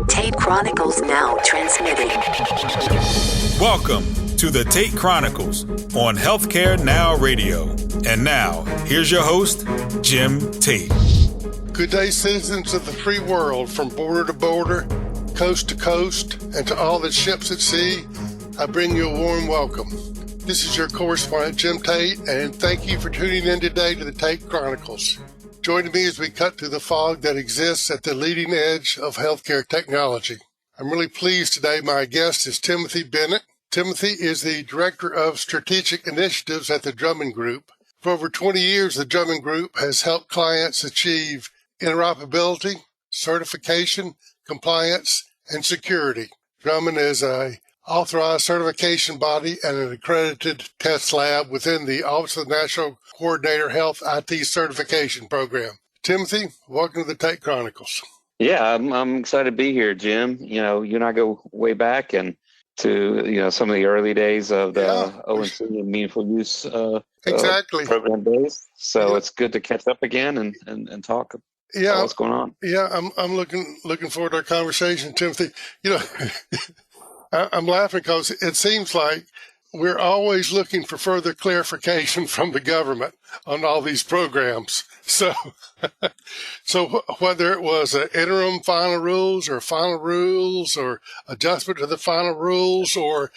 Tate Chronicles now transmitting. Welcome to the Tate Chronicles on Healthcare Now Radio. And now, here's your host, Jim Tate. Good day, citizens of the free world, from border to border, coast to coast, and to all the ships at sea. I bring you a warm welcome. This is your correspondent, Jim Tate, and thank you for tuning in today to the Tate Chronicles. Join me as we cut through the fog that exists at the leading edge of healthcare technology. I'm really pleased today. My guest is Timothy Bennett. Timothy is the Director of Strategic Initiatives at the Drummond Group. For over 20 years, the Drummond Group has helped clients achieve interoperability, certification, compliance, and security. Drummond is a Authorized Certification Body and an Accredited Test Lab within the Office of the National Coordinator Health IT Certification Program. Timothy, welcome to the Tate Chronicles. Yeah, I'm excited to be here, Jim. You know, you and I go way back and to, some of the early days of the ONC and Meaningful Use program days. So It's good to catch up again and talk about what's going on. Yeah, I'm looking forward to our conversation, Timothy. I'm laughing because it seems like we're always looking for further clarification from the government on all these programs. So whether it was interim final rules or adjustment to the final rules, or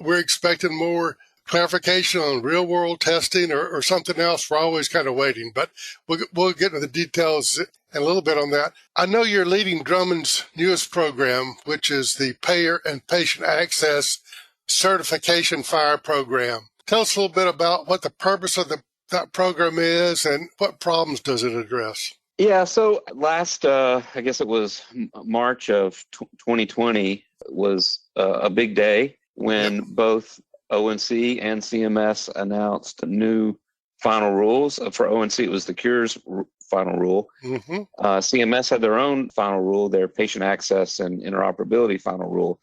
we're expecting more clarification on real world testing or something else, we're always kind of waiting. But we'll get into the details in a little bit on that. I know you're leading Drummond's newest program, which is the Payer and Patient Access Certification FIRE program. Tell us a little bit about what the purpose of that program is and what problems does it address. Yeah, so last, I guess it was March of 2020 was a big day when both ONC and CMS announced new final rules. For ONC, it was the Cures final rule. Mm-hmm. CMS had their own final rule, their patient access and interoperability final rule.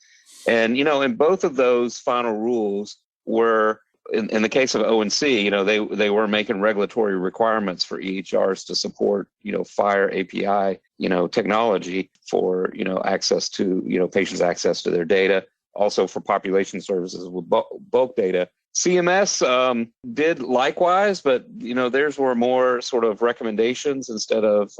And, in both of those final rules were, in the case of ONC, they were making regulatory requirements for EHRs to support, FHIR API, technology for, access to, patients' access to their data, also for population services with bulk data. CMS did likewise, but, theirs were more sort of recommendations instead of,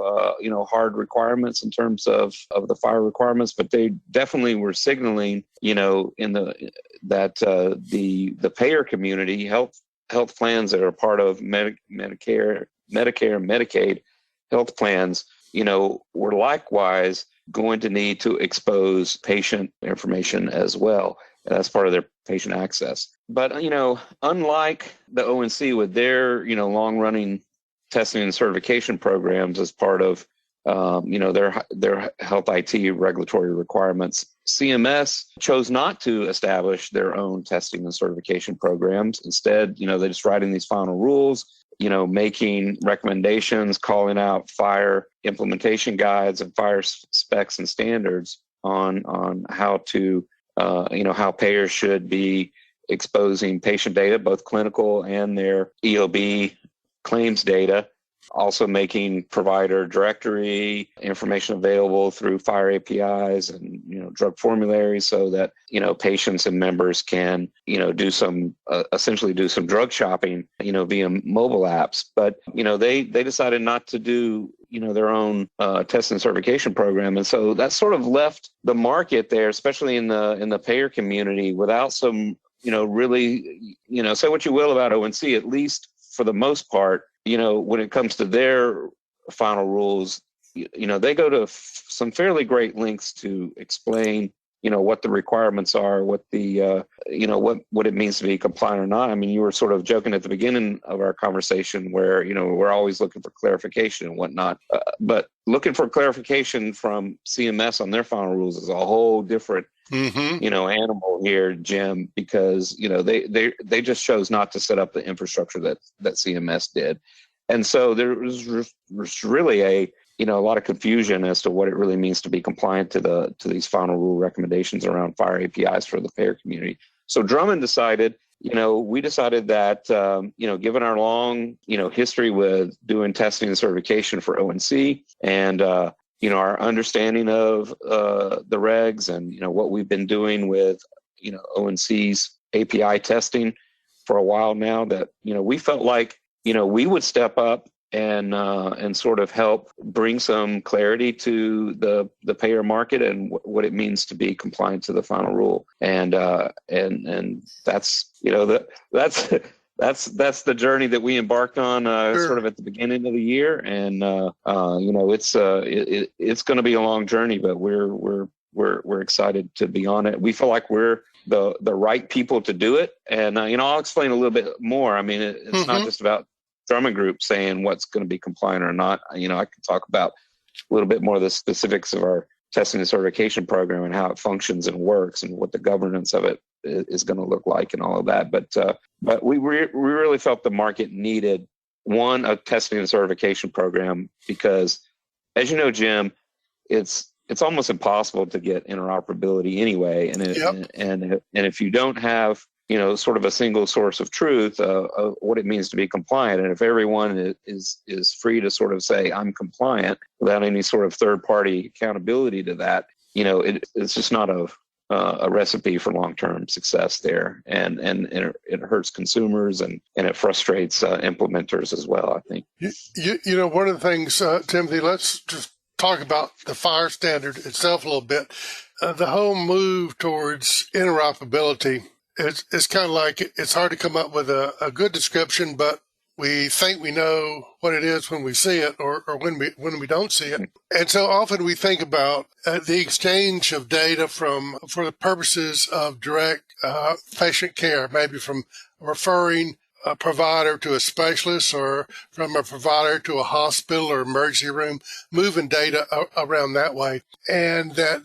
hard requirements in terms of the FHIR requirements. But they definitely were signaling, that the payer community, health plans that are part of Medicare, and Medicaid health plans, were likewise going to need to expose patient information as well. And that's part of their patient access. But, unlike the ONC with their, long-running testing and certification programs as part of, their health IT regulatory requirements, CMS chose not to establish their own testing and certification programs. Instead, they're just writing these final rules, making recommendations, calling out FHIR implementation guides and FHIR specs and standards on how to how payers should be exposing patient data, both clinical and their EOB claims data, also making provider directory information available through FHIR APIs and, drug formularies so that, patients and members can, essentially do some drug shopping, via mobile apps. But, they decided not to do their own test and certification program. And so that sort of left the market there, especially in the payer community, without some, really, say what you will about ONC, at least for the most part, when it comes to their final rules, they go to some fairly great lengths to explain, what the requirements are, what the, what it means to be compliant or not. I mean, you were sort of joking at the beginning of our conversation where, we're always looking for clarification and whatnot. But looking for clarification from CMS on their final rules is a whole different, animal here, Jim, because, they just chose not to set up the infrastructure that CMS did. And so there was really a lot of confusion as to what it really means to be compliant to these final rule recommendations around FHIR APIs for the payer community. So Drummond decided, we decided that, given our long, history with doing testing and certification for ONC and, our understanding of the regs and, what we've been doing with, ONC's API testing for a while now, that, we felt like, we would step up and sort of help bring some clarity to the payer market and what it means to be compliant to the final rule. And that's, that's the journey that we embarked on sort of at the beginning of the year. And, it's going to be a long journey, but we're excited to be on it. We feel like we're the right people to do it. And, I'll explain a little bit more. I mean, it's not just about Drummond Group saying what's going to be compliant or not. I can talk about a little bit more of the specifics of our testing and certification program and how it functions and works and what the governance of it is going to look like and all of that. But we really felt the market needed a testing and certification program because, as you know, Jim, it's almost impossible to get interoperability anyway. And if you don't have sort of a single source of truth of what it means to be compliant, and if everyone is free to sort of say I'm compliant without any sort of third party accountability to that, it's just not a recipe for long-term success there, and it hurts consumers and it frustrates implementers as well, I think. One of the things, Timothy, let's just talk about the FHIR standard itself a little bit. The whole move towards interoperability, it's kind of like it's hard to come up with a good description, but we think we know what it is when we see it or when we don't see it. And so often we think about the exchange of data for the purposes of direct patient care, maybe from referring a provider to a specialist or from a provider to a hospital or emergency room, moving data around that way. And that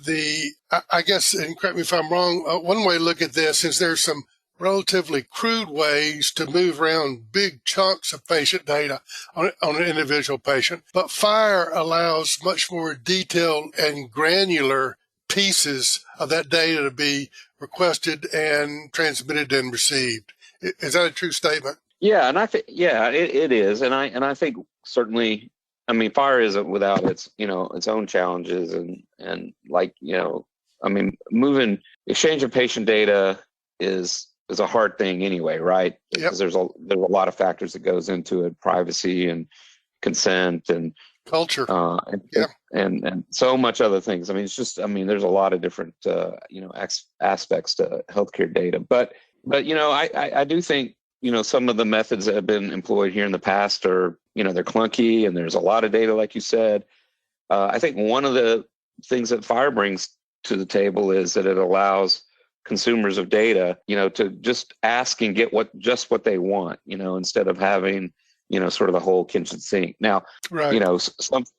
I guess, and correct me if I'm wrong, one way to look at this is there's some relatively crude ways to move around big chunks of patient data on an individual patient. But FHIR allows much more detailed and granular pieces of that data to be requested and transmitted and received. Is that a true statement? Yeah, and I think it is, and I think certainly, I mean, FHIR isn't without its its own challenges and like moving exchange of patient data is a hard thing anyway, right? Because there's a lot of factors that goes into it, privacy and consent and culture, and so much other things. I mean, it's just there's a lot of different aspects to healthcare data, but I do think some of the methods that have been employed here in the past are they're clunky and there's a lot of data, like you said. I think one of the things that FHIR brings to the table is that it allows consumers of data, to just ask and get what they want, instead of having, sort of the whole kitchen sink. Now, right.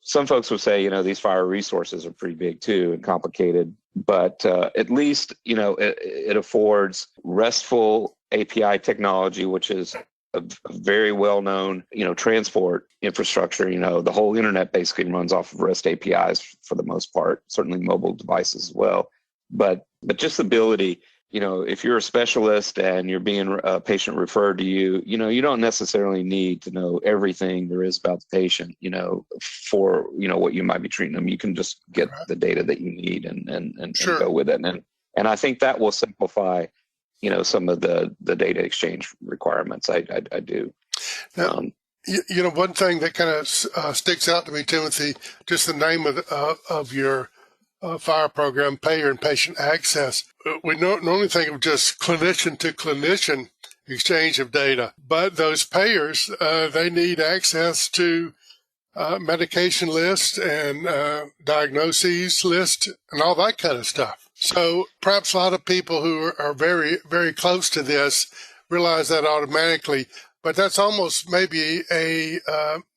Some folks would say, these FHIR resources are pretty big too and complicated, but at least, it affords RESTful API technology, which is a very well-known, transport infrastructure. The whole internet basically runs off of REST APIs for the most part, certainly mobile devices as well. But just the ability, if you're a specialist and you're being a patient referred to you, you don't necessarily need to know everything there is about the patient, for, what you might be treating them. You can just get the data that you need and Sure. go with it. And I think that will simplify, some of the data exchange requirements. I do. Now, one thing that kind of sticks out to me, Timothy, just the name of your FHIR program, Payer and Patient Access. We normally think of just clinician to clinician exchange of data, but those payers, they need access to medication lists and diagnoses list and all that kind of stuff. So perhaps a lot of people who are very, very close to this realize that automatically, but that's almost maybe a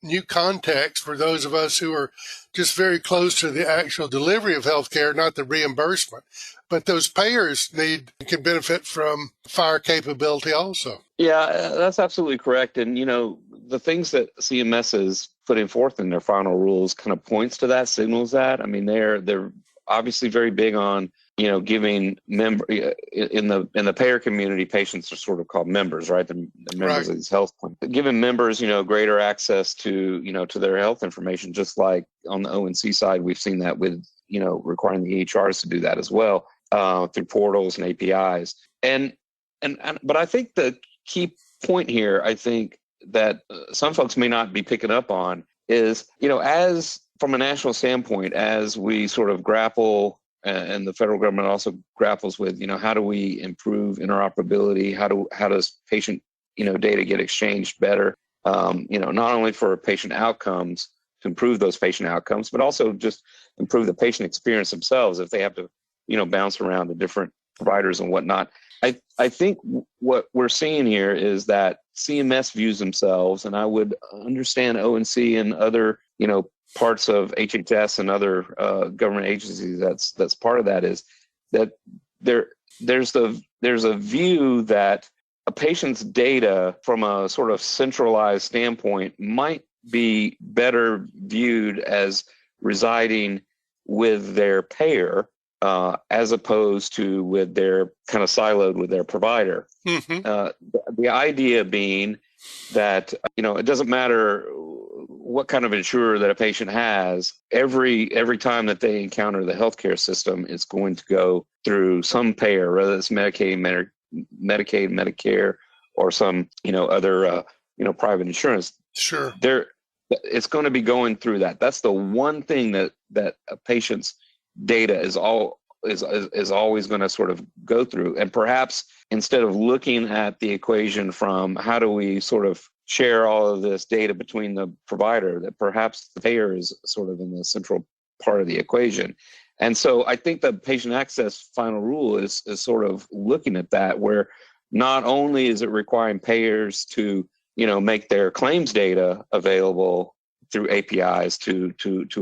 new context for those of us who are just very close to the actual delivery of healthcare, not the reimbursement. But those payers can benefit from FHIR capability also. Yeah, that's absolutely correct. And, the things that CMS is putting forth in their final rules kind of points to that, signals that. I mean, they're obviously very big on giving in the payer community, patients are sort of called members, right? The members of these health plans, giving members, greater access to their health information, just like on the ONC side, we've seen that with, requiring the EHRs to do that as well, through portals and APIs. But I think the key point here, I think that some folks may not be picking up on is, as from a national standpoint, as we sort of grapple, and the federal government also grapples with, how do we improve interoperability? How does patient, data get exchanged better? Not only for patient outcomes, to improve those patient outcomes, but also just improve the patient experience themselves if they have to, bounce around to different providers and whatnot. I think what we're seeing here is that CMS views themselves, and I would understand ONC and other, parts of HHS and other government agencies that's part of that, is that there's a view that a patient's data from a sort of centralized standpoint might be better viewed as residing with their payer, as opposed to with their kind of siloed with their provider. The idea being that, it doesn't matter what kind of insurer that a patient has, every time that they encounter the healthcare system, it's going to go through some payer, whether it's Medicaid, Medicare, or some, other, private insurance. Sure. It's going to be going through that. That's the one thing that a patient's data is always going to sort of go through. And perhaps instead of looking at the equation from how do we sort of share all of this data between the provider, that perhaps the payer is sort of in the central part of the equation. And so I think the patient access final rule is sort of looking at that, where not only is it requiring payers to, make their claims data available through APIs to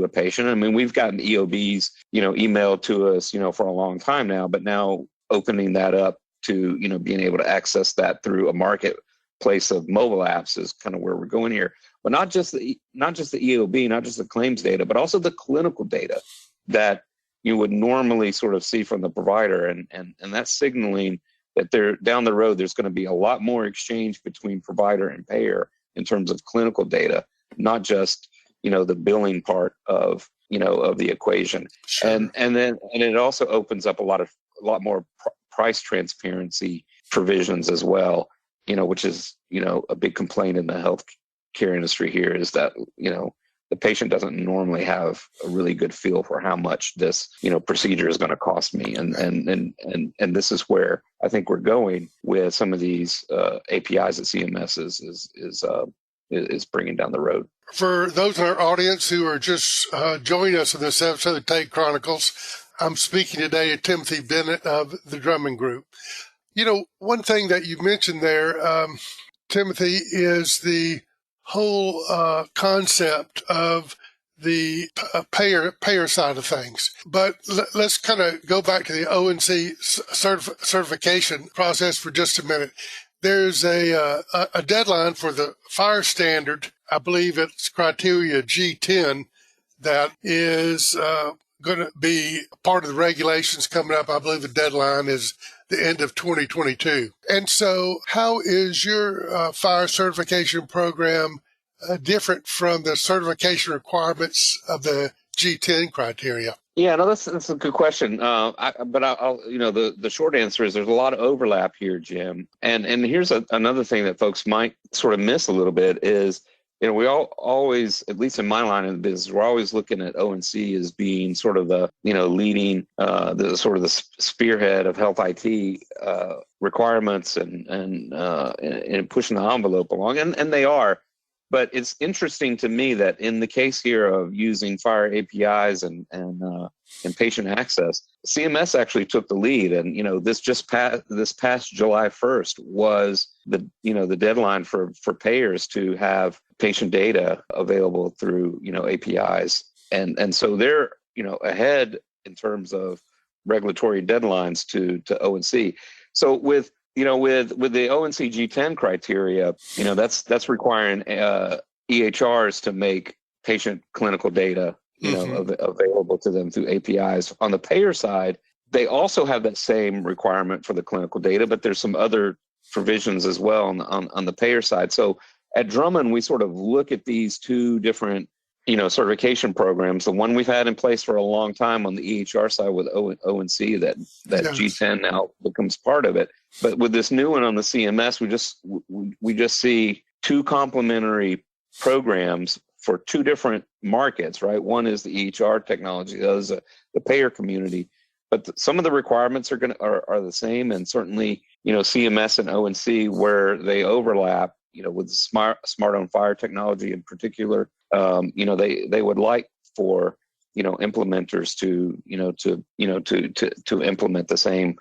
a patient. I mean, we've gotten EOBs, emailed to us, for a long time now, but now opening that up to, being able to access that through a marketplace of mobile apps is kind of where we're going here. But not just the EOB, not just the claims data, but also the clinical data that you would normally sort of see from the provider. And that's signaling that down the road, there's going to be a lot more exchange between provider and payer in terms of clinical data, not just, the billing part of the equation. Sure. And it also opens up a lot more price transparency provisions as well, which is, a big complaint in the healthcare industry here, is that, the patient doesn't normally have a really good feel for how much this, procedure is going to cost me. And this is where I think we're going with some of these APIs that CMS is bringing down the road. For those in our audience who are just joining us in this episode of Tate Chronicles, I'm speaking today to Timothy Bennett of the Drummond Group. One thing that you mentioned there, Timothy, is the whole concept of the payer side of things. But let's kind of go back to the ONC certification process for just a minute. There's a deadline for the fire standard. I believe it's criteria G10 that is going to be part of the regulations coming up. I believe the deadline is the end of 2022. And so how is your fire certification program different from the certification requirements of the G10 criteria? Yeah, no, that's a good question. I'll the short answer is there's a lot of overlap here, Jim. And here's another thing that folks might sort of miss a little bit is, we always, at least in my line of business, we're always looking at ONC as being sort of the, leading, the sort of the spearhead of health IT requirements and pushing the envelope along, and they are. But it's interesting to me that in the case here of using FHIR APIs and patient access, CMS actually took the lead. And, this past July 1st was the deadline for payers to have patient data available through, APIs. And so they're, ahead in terms of regulatory deadlines to ONC. So with the ONC G10 criteria, that's requiring EHRs to make patient clinical data, available to them through APIs. On the payer side, they also have that same requirement for the clinical data, but there's some other provisions as well on the payer side. So at Drummond, we sort of look at these two different, certification programs. The one we've had in place for a long time on the EHR side with ONC, that Yes. G10 now becomes part of it. But with this new one on the CMS, we just see two complementary programs for two different markets, right? One is the EHR technology, the other is the payer community. But some of the requirements are the same, and certainly, CMS and ONC, where they overlap, with the smart on fire technology in particular, they would like for implementers to implement the same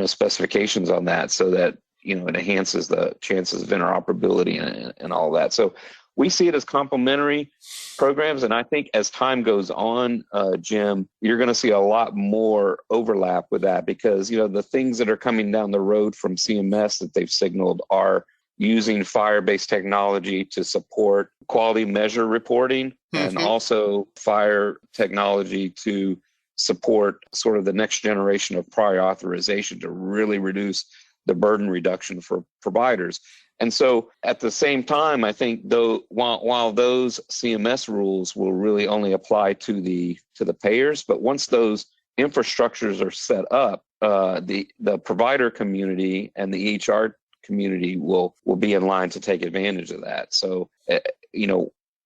specifications on that, so that it enhances the chances of interoperability and all that. So we see it as complementary programs, and I think as time goes on, Jim, you're going to see a lot more overlap with that, because the things that are coming down the road from CMS that they've signaled are using fire-based technology to support quality measure reporting, and also fire technology to support sort of the next generation of prior authorization to really reduce the burden reduction for providers. And so at the same time, I think while those CMS rules will really only apply to the payers, but once those infrastructures are set up, the provider community and the EHR community will be in line to take advantage of that. So,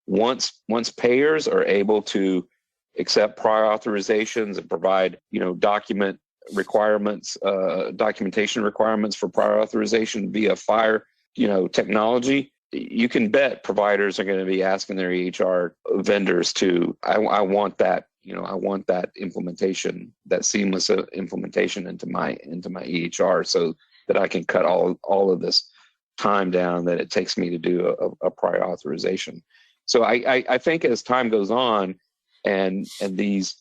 once payers are able to accept prior authorizations and provide, documentation requirements for prior authorization via fire, technology, you can bet providers are going to be asking their EHR vendors to, I want that, I want that implementation, that seamless implementation into my EHR, so that I can cut all of this time down that it takes me to do a prior authorization. So I think as time goes on and these,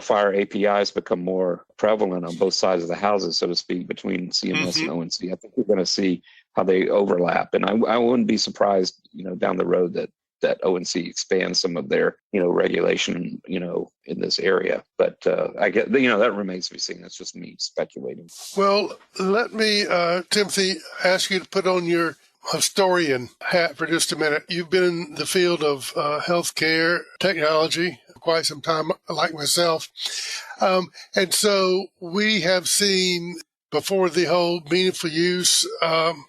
fire APIs become more prevalent on both sides of the houses, so to speak, between CMS and ONC, I think we're going to see how they overlap. And I wouldn't be surprised, down the road that ONC expands some of their, regulation, in this area. But I get, that remains to be seen. That's just me speculating. Well, let me, Timothy, ask you to put on your historian hat for just a minute. You've been in the field of healthcare technology for quite some time, like myself. And so we have seen, before the whole meaningful use,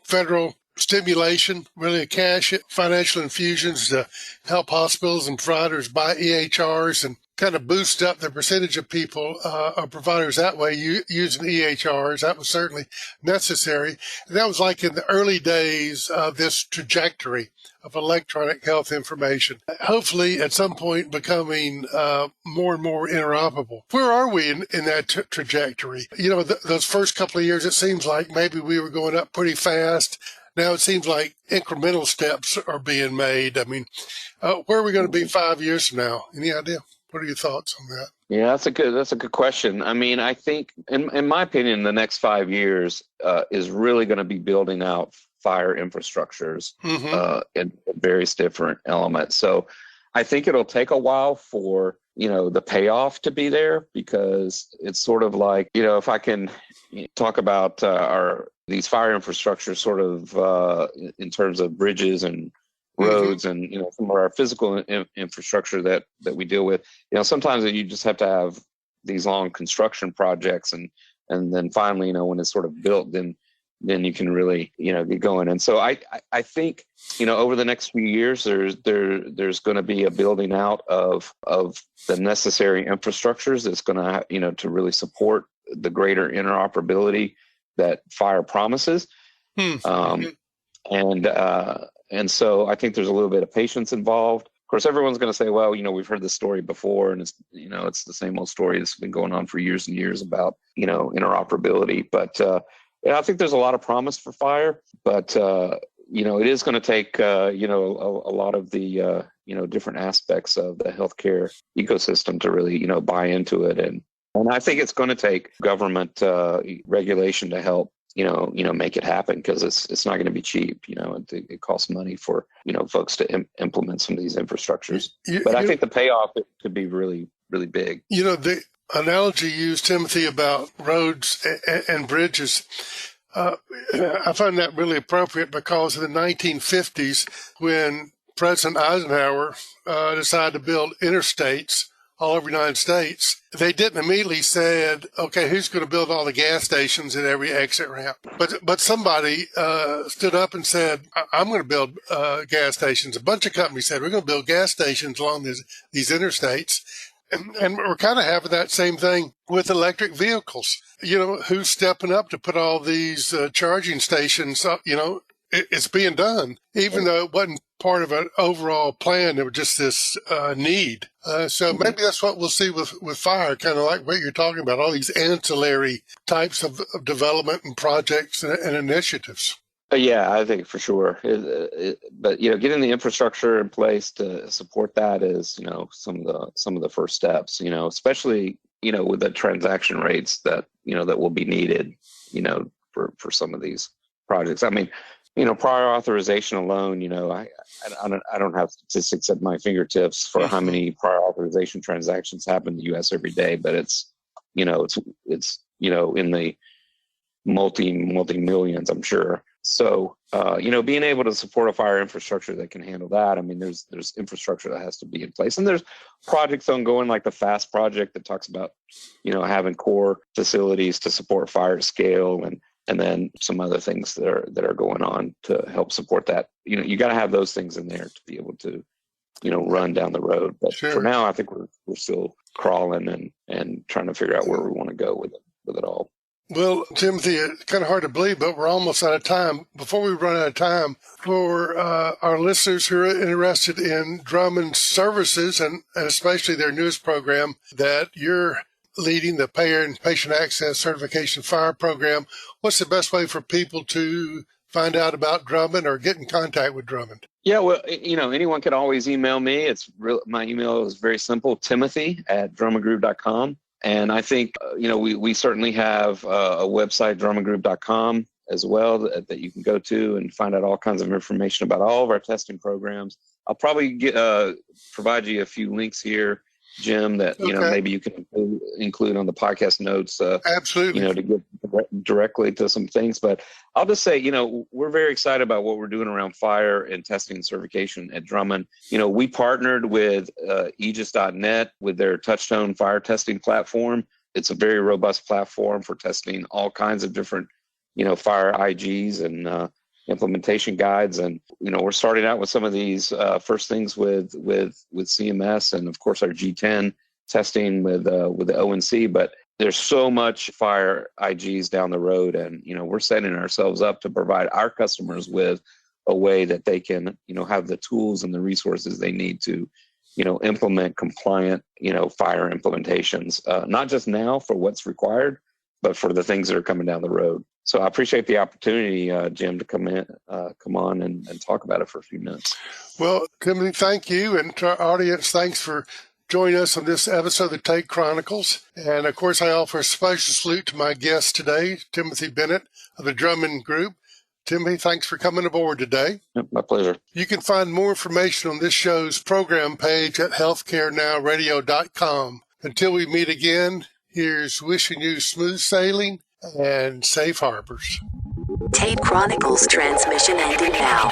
federal stimulation, really cash financial infusions to help hospitals and providers buy EHRs and kind of boost up the percentage of people or providers that way using EHRs. That was certainly necessary. And that was like in the early days of this trajectory of electronic health information, hopefully at some point becoming more and more interoperable. Where are we in that trajectory? Those first couple of years, it seems like maybe we were going up pretty fast. Now it seems like incremental steps are being made. I mean, where are we going to be 5 years from now? Any idea? What are your thoughts on that? Yeah, that's a good question. I mean, I think, in my opinion, the next 5 years is really going to be building out fire infrastructures in various different elements. So I think it'll take a while for, the payoff to be there, because it's sort of like, if I can talk about these fire infrastructures sort of in terms of bridges and roads and, some of our physical infrastructure that we deal with, sometimes you just have to have these long construction projects and then finally, when it's sort of built, then you can really, get going. And so I think, over the next few years, there's going to be a building out of the necessary infrastructures that's going to, to really support the greater interoperability that fire promises. And so I think there's a little bit of patience involved. Of course, everyone's going to say, well, we've heard this story before, and it's, it's the same old story that's been going on for years and years about, interoperability. But I think there's a lot of promise for fire, but, it is going to take, a lot of the, different aspects of the healthcare ecosystem to really, buy into it. And I think it's going to take government regulation to help, make it happen, because it's not going to be cheap. It costs money for, folks to implement some of these infrastructures. But I think the payoff could be really, really big. analogy you used, Timothy, about roads and bridges, I find that really appropriate because in the 1950s, when President Eisenhower decided to build interstates all over the United States, they didn't immediately said, okay, who's going to build all the gas stations at every exit ramp? But somebody stood up and said, I'm going to build gas stations. A bunch of companies said, we're going to build gas stations along these interstates. And we're kind of having that same thing with electric vehicles. Who's stepping up to put all these charging stations up? It's being done, even though it wasn't part of an overall plan. It was just this need. So maybe that's what we'll see with fire, kind of like what you're talking about, all these ancillary types of development and projects and initiatives. Yeah, I think for sure. But getting the infrastructure in place to support that is, some of the first steps. Especially with the transaction rates that that will be needed, for some of these projects. I mean, prior authorization alone, I don't have statistics at my fingertips for how many prior authorization transactions happen in the U.S. every day, but it's in the multi millions, I'm sure. So, being able to support a fire infrastructure that can handle that, I mean, there's infrastructure that has to be in place. And there's projects ongoing like the FAST project that talks about, having core facilities to support fire scale and then some other things that are going on to help support that. You got to have those things in there to be able to, run down the road. But Sure. For now, I think we're still crawling and trying to figure out where we want to go with it all. Well, Timothy, it's kind of hard to believe, but we're almost out of time. Before we run out of time, for our listeners who are interested in Drummond's services and especially their newest program that you're leading, the Payer and Patient Access Certification Fire Program, what's the best way for people to find out about Drummond or get in contact with Drummond? Yeah, well, anyone can always email me. My email is very simple, timothy@drummondgroup.com. And I think, we certainly have a website, drummondgroup.com, as well, that you can go to and find out all kinds of information about all of our testing programs. I'll probably provide you a few links here, Jim, that, maybe you can include on the podcast notes. Absolutely. To get directly to some things. But I'll just say, we're very excited about what we're doing around fire and testing and certification at Drummond. We partnered with Aegis.net with their Touchstone fire testing platform. It's a very robust platform for testing all kinds of different, fire IGs and implementation guides. And, we're starting out with some of these first things with CMS and, of course, our G10 testing with the ONC. But there's so much fire IGs down the road. And, we're setting ourselves up to provide our customers with a way that they can, have the tools and the resources they need to, implement compliant, fire implementations, not just now for what's required, but for the things that are coming down the road. So I appreciate the opportunity, Jim, to come on and talk about it for a few minutes. Well, Timothy, thank you. And to our audience, thanks for joining us on this episode of the Tate Chronicles. And of course, I offer a special salute to my guest today, Timothy Bennett of the Drummond Group. Timothy, thanks for coming aboard today. Yep, my pleasure. You can find more information on this show's program page at healthcarenowradio.com. Until we meet again, here's wishing you smooth sailing and safe harbors. Tate Chronicles transmission ending now.